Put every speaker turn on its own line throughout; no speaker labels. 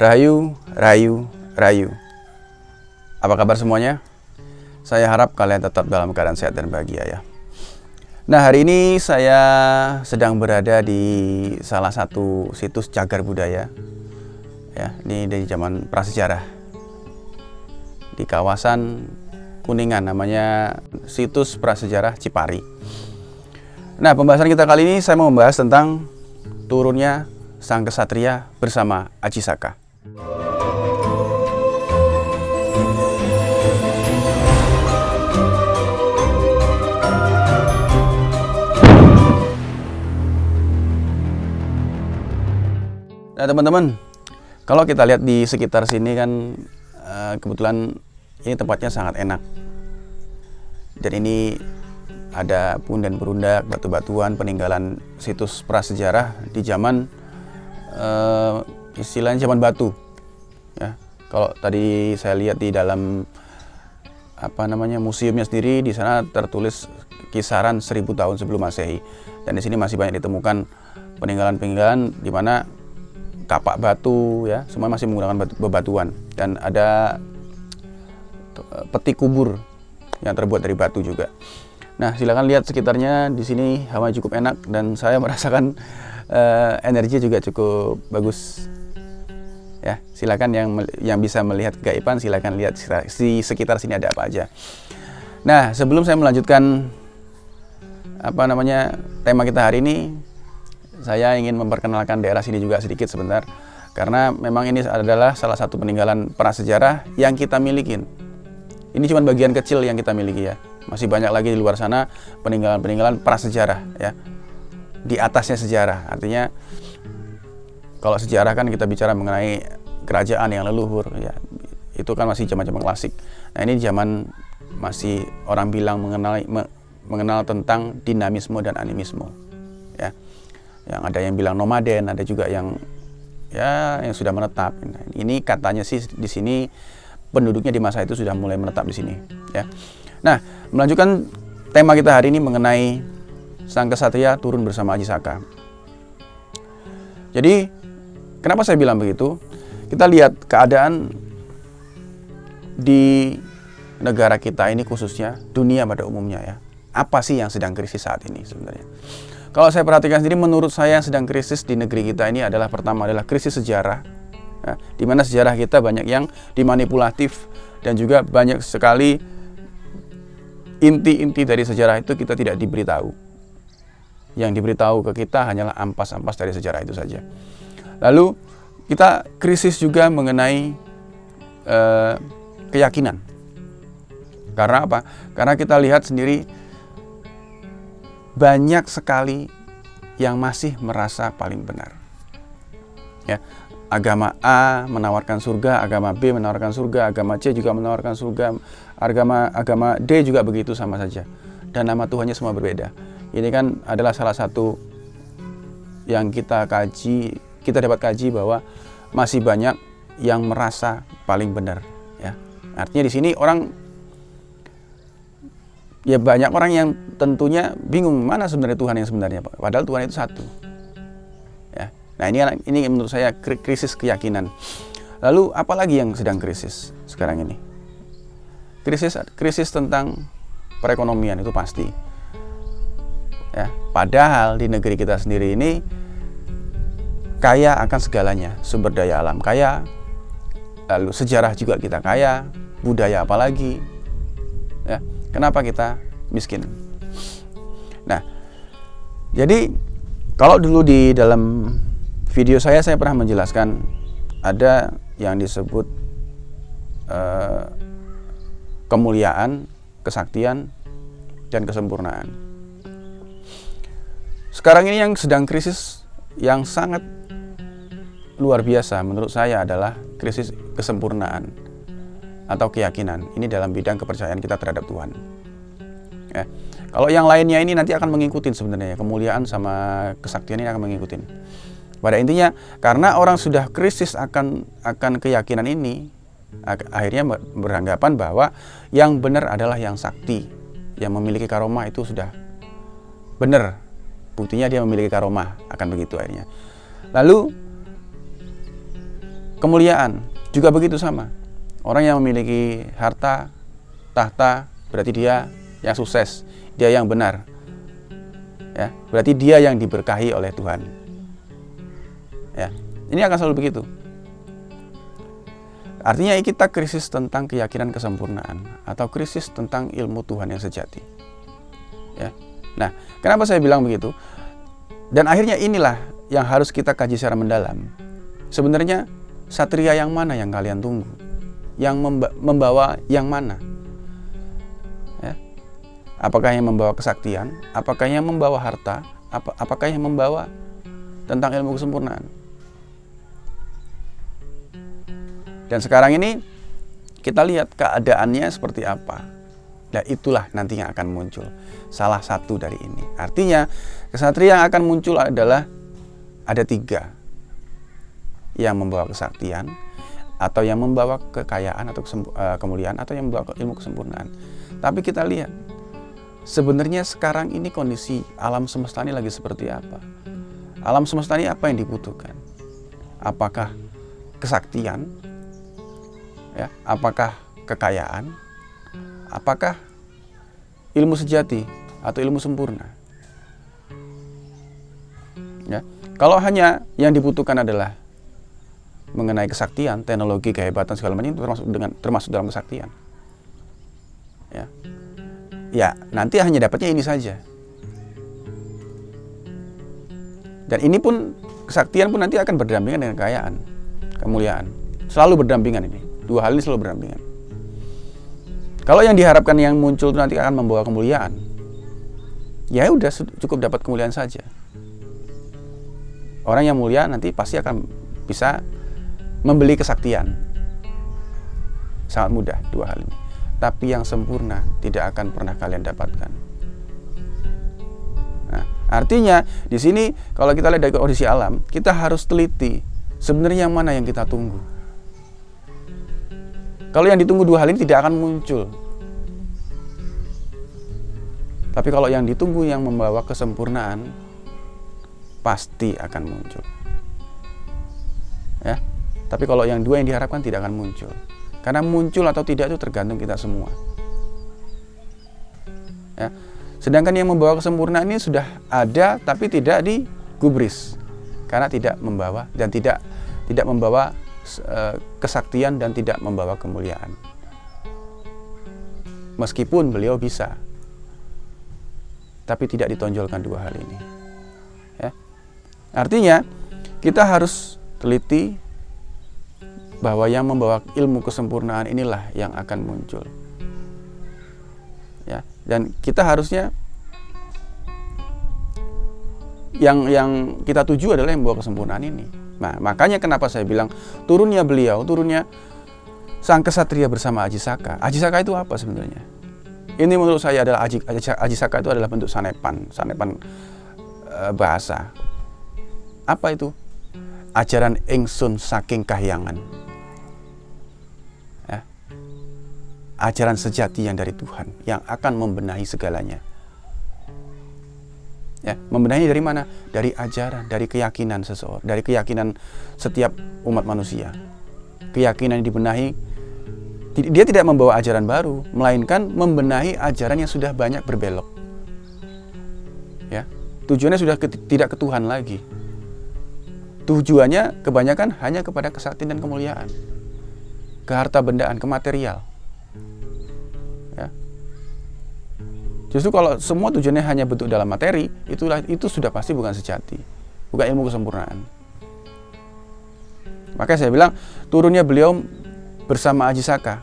Rahayu, rahayu, rahayu. Apa kabar semuanya? Saya harap kalian tetap dalam keadaan sehat dan bahagia ya. Nah, hari ini saya sedang berada di salah satu situs cagar budaya. Ya, ini dari zaman prasejarah. Di kawasan Kuningan, namanya situs prasejarah Cipari. Nah, pembahasan kita kali ini saya mau membahas tentang turunnya sang kesatria bersama Aji Saka. Nah teman-teman, kalau kita lihat di sekitar sini kan kebetulan ini tempatnya sangat enak. Dan ini ada pundan-berundak, batu-batuan, peninggalan situs prasejarah di zaman istilahnya zaman batu. Ya, kalau tadi saya lihat di dalam museumnya sendiri, di sana tertulis kisaran 1000 tahun sebelum Masehi. Dan di sini masih banyak ditemukan peninggalan-peninggalan di mana kapak batu, ya, semua masih menggunakan bebatuan, dan ada peti kubur yang terbuat dari batu juga. Nah, silakan lihat sekitarnya. Di sini hawa cukup enak dan saya merasakan energi juga cukup bagus. Ya, silakan yang bisa melihat kegaiban, silakan lihat di sekitar sini ada apa aja. Nah, sebelum saya melanjutkan tema kita hari ini, saya ingin memperkenalkan daerah sini juga sedikit sebentar, karena memang ini adalah salah satu peninggalan prasejarah yang kita miliki. Ini cuma bagian kecil yang kita miliki ya. Masih banyak lagi di luar sana peninggalan-peninggalan prasejarah ya. Di atasnya sejarah. Artinya kalau sejarah kan kita bicara mengenai kerajaan yang leluhur ya. Itu kan masih zaman-zaman klasik. Nah, ini zaman masih orang bilang mengenal tentang dinamisme dan animisme ya. Yang ada yang bilang nomaden, ada juga yang sudah menetap. Nah, ini katanya sih di sini penduduknya di masa itu sudah mulai menetap di sini ya. Nah, melanjutkan tema kita hari ini mengenai sang kesatria turun bersama Aji Saka. Jadi, kenapa saya bilang begitu? Kita lihat keadaan di negara kita ini, khususnya dunia pada umumnya ya. Apa sih yang sedang krisis saat ini sebenarnya? Kalau saya perhatikan sendiri, menurut saya yang sedang krisis di negeri kita ini adalah pertama adalah krisis sejarah, ya, di mana sejarah kita banyak yang dimanipulatif dan juga banyak sekali inti-inti dari sejarah itu kita tidak diberitahu. Yang diberitahu ke kita hanyalah ampas-ampas dari sejarah itu saja. Lalu kita krisis juga mengenai keyakinan. Karena apa? Karena kita lihat sendiri banyak sekali yang masih merasa paling benar. Ya, agama A menawarkan surga, agama B menawarkan surga, agama C juga menawarkan surga, agama D juga begitu, sama saja. Dan nama Tuhannya semua berbeda. Ini kan adalah salah satu yang kita dapat kaji bahwa masih banyak yang merasa paling benar. Ya, artinya di sini banyak orang yang tentunya bingung mana sebenarnya Tuhan yang sebenarnya, padahal Tuhan itu satu. Ya. Nah, ini menurut saya krisis keyakinan. Lalu apalagi yang sedang krisis sekarang ini? Krisis tentang perekonomian itu pasti. Ya, padahal di negeri kita sendiri ini kaya akan segalanya, sumber daya alam kaya, lalu sejarah juga kita kaya, budaya apalagi. Ya. Kenapa kita miskin? Nah, jadi kalau dulu di dalam video saya pernah menjelaskan ada yang disebut kemuliaan, kesaktian, dan kesempurnaan. Sekarang ini yang sedang krisis yang sangat luar biasa menurut saya adalah krisis kesempurnaan atau keyakinan. Ini dalam bidang kepercayaan kita terhadap Tuhan. Ya. Kalau yang lainnya ini nanti akan mengikuti sebenarnya, kemuliaan sama kesaktian ini akan mengikuti. Pada intinya, karena orang sudah krisis akan keyakinan ini, akhirnya beranggapan bahwa yang benar adalah yang sakti, yang memiliki karomah itu sudah benar. Buktinya dia memiliki karomah, akan begitu akhirnya. Lalu kemuliaan juga begitu sama. Orang yang memiliki harta, tahta, berarti dia yang sukses, dia yang benar. Ya, berarti dia yang diberkahi oleh Tuhan. Ya, ini akan selalu begitu. Artinya kita krisis tentang keyakinan kesempurnaan atau krisis tentang ilmu Tuhan yang sejati. Ya. Nah, kenapa saya bilang begitu? Dan akhirnya inilah yang harus kita kaji secara mendalam. Sebenarnya satria yang mana yang kalian tunggu? Yang membawa yang mana? Ya. Apakah yang membawa kesaktian? Apakah yang membawa harta? Apakah yang membawa tentang ilmu kesempurnaan? Dan sekarang ini kita lihat keadaannya seperti apa. Dan itulah nantinya akan muncul salah satu dari ini. Artinya kesatria yang akan muncul adalah ada 3. Yang membawa kesaktian, atau yang membawa kekayaan atau kemuliaan, atau yang membawa ilmu kesempurnaan. Tapi kita lihat sebenarnya sekarang ini kondisi alam semesta ini lagi seperti apa. Alam semesta ini apa yang dibutuhkan? Apakah kesaktian? Ya, apakah kekayaan? Apakah ilmu sejati atau ilmu sempurna? Ya, kalau hanya yang dibutuhkan adalah mengenai kesaktian, teknologi, kehebatan segala macam, termasuk dalam kesaktian. Ya, nanti hanya dapatnya ini saja. Dan ini pun kesaktian pun nanti akan berdampingan dengan kekayaan, kemuliaan. Selalu berdampingan ini. 2 hal ini selalu berdampingan. Kalau yang diharapkan yang muncul itu nanti akan membawa kemuliaan, ya udah cukup dapat kemuliaan saja. Orang yang mulia nanti pasti akan bisa membeli kesaktian. Sangat mudah 2 hal ini. Tapi yang sempurna tidak akan pernah kalian dapatkan. Nah, artinya di sini kalau kita lihat dari kondisi alam, kita harus teliti sebenarnya yang mana yang kita tunggu. Kalau yang ditunggu 2 hal ini tidak akan muncul. Tapi kalau yang ditunggu yang membawa kesempurnaan pasti akan muncul. Ya. Tapi kalau yang 2 yang diharapkan tidak akan muncul. Karena muncul atau tidak itu tergantung kita semua. Ya. Sedangkan yang membawa kesempurnaan ini sudah ada tapi tidak digubris. Karena tidak membawa dan tidak membawa kesaktian dan tidak membawa kemuliaan. Meskipun beliau bisa, tapi tidak ditonjolkan 2 hal ini. Ya. Artinya kita harus teliti bahwa yang membawa ilmu kesempurnaan inilah yang akan muncul. Ya, dan kita harusnya yang kita tuju adalah yang membawa kesempurnaan ini. Nah, makanya kenapa saya bilang turunnya sang kesatria bersama Ajisaka. Ajisaka itu apa sebenarnya? Ini menurut saya adalah Ajisaka itu adalah bentuk sanepan bahasa. Apa itu? Ajaran ingsun saking kahyangan. Ya. Ajaran sejati yang dari Tuhan yang akan membenahi segalanya. Ya, membenahi dari mana? Dari ajaran, dari keyakinan seseorang, dari keyakinan setiap umat manusia. Keyakinan yang dibenahi, dia tidak membawa ajaran baru, melainkan membenahi ajaran yang sudah banyak berbelok. Ya, tujuannya sudah tidak ke Tuhan lagi. Tujuannya kebanyakan hanya kepada kesaktian dan kemuliaan, ke harta bendaan, ke material. Ya. Justru kalau semua tujuannya hanya bentuk dalam materi, itu sudah pasti bukan sejati, bukan ilmu kesempurnaan. Makanya saya bilang turunnya beliau bersama Ajisaka.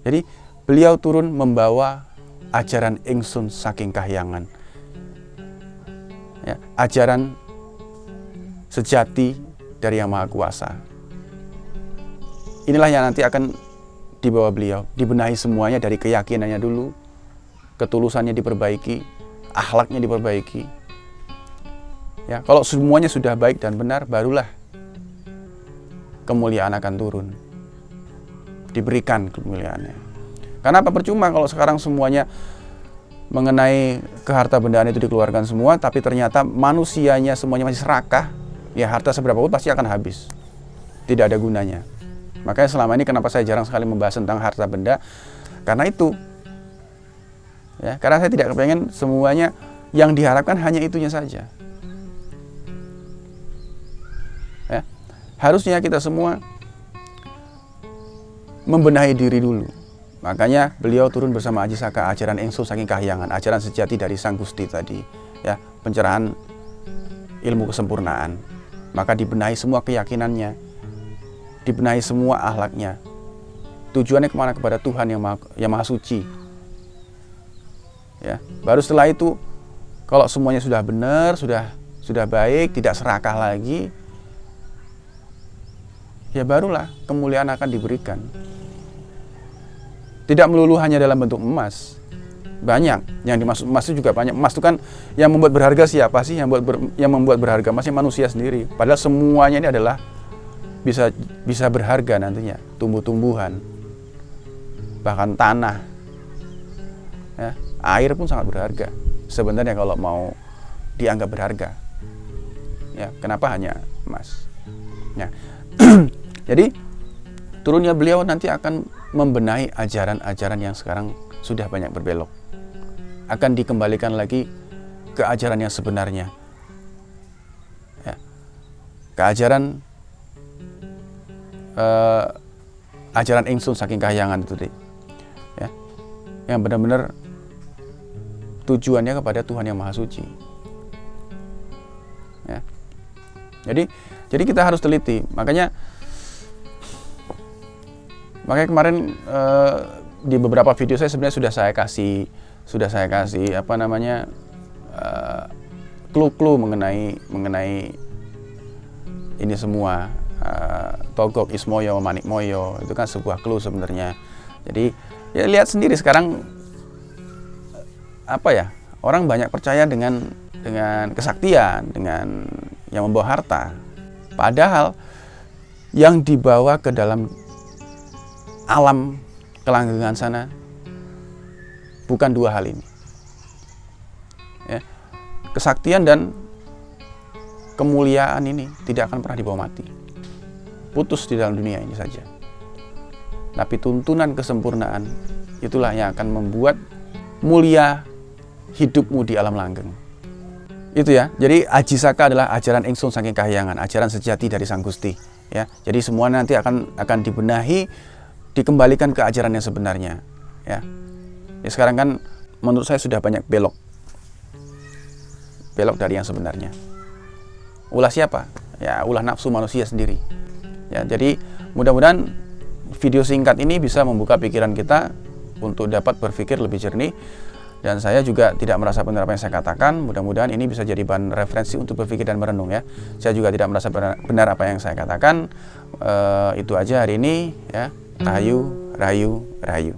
Jadi beliau turun membawa ajaran ingsun saking kahyangan. Ya, ajaran sejati dari Yang Maha Kuasa. Inilah yang nanti akan dibawa beliau, dibenahi semuanya dari keyakinannya dulu, ketulusannya diperbaiki, akhlaknya diperbaiki. Ya, kalau semuanya sudah baik dan benar, barulah kemuliaan akan turun, diberikan kemuliaannya. Karena apa, percuma kalau sekarang semuanya mengenai keharta bendaan itu dikeluarkan semua, tapi ternyata manusianya semuanya masih serakah, ya harta seberapa pun pasti akan habis, tidak ada gunanya. Makanya selama ini kenapa saya jarang sekali membahas tentang harta benda, karena itu ya, karena saya tidak kepengen semuanya yang diharapkan hanya itunya saja ya. Harusnya kita semua membenahi diri dulu. Makanya beliau turun bersama Aji Saka, ajaran Engso saking kahyangan, ajaran sejati dari Sang Gusti tadi ya, pencerahan ilmu kesempurnaan. Maka dibenahi semua keyakinannya, dibenahi semua akhlaknya, tujuannya kemana? Kepada Tuhan yang maha suci ya. Baru setelah itu kalau semuanya sudah benar, sudah baik, tidak serakah lagi, ya barulah kemuliaan akan diberikan. Tidak melulu hanya dalam bentuk emas. Banyak yang dimaksud emas itu juga banyak. Emas itu kan yang membuat berharga siapa sih? Yang membuat berharga emasnya manusia sendiri. Padahal semuanya ini adalah bisa berharga nantinya. Tumbuh-tumbuhan, bahkan tanah, ya, air pun sangat berharga. Sebenarnya kalau mau dianggap berharga, ya kenapa hanya emas? Ya. Jadi turunnya beliau nanti akan membenahi ajaran-ajaran yang sekarang sudah banyak berbelok. Akan dikembalikan lagi ke ajaran yang sebenarnya. Ya. Ke ajaran ajaran Engsun saking kahyangan itu deh. Ya. Yang benar-benar tujuannya kepada Tuhan yang Maha Suci. Ya. Jadi kita harus teliti. Makanya kemarin di beberapa video saya sebenarnya sudah saya kasih apa namanya clue mengenai ini semua, Togok Ismoyo Manikmoyo itu kan sebuah clue sebenarnya. Jadi ya lihat sendiri sekarang apa ya, orang banyak percaya dengan kesaktian, dengan yang membawa harta, padahal yang dibawa ke dalam alam kelanggengan sana bukan dua hal ini ya. Kesaktian dan kemuliaan ini tidak akan pernah dibawa mati, putus di dalam dunia ini saja. Tapi tuntunan kesempurnaan itulah yang akan membuat mulia hidupmu di alam langgeng. Itu ya. Jadi Aji Saka adalah ajaran Engsun saking kahyangan, ajaran sejati dari Sang Gusti ya. Jadi semua nanti akan dibenahi, dikembalikan ke ajaran yang sebenarnya ya. Ya sekarang kan menurut saya sudah banyak belok dari yang sebenarnya. Ulah siapa? Ya ulah nafsu manusia sendiri ya. Jadi mudah-mudahan video singkat ini bisa membuka pikiran kita untuk dapat berpikir lebih jernih, dan saya juga tidak merasa benar apa yang saya katakan. Mudah-mudahan ini bisa jadi bahan referensi untuk berpikir dan merenung ya. Saya juga tidak merasa benar apa yang saya katakan. Itu aja hari ini ya. Rahayu, rahayu, rahayu.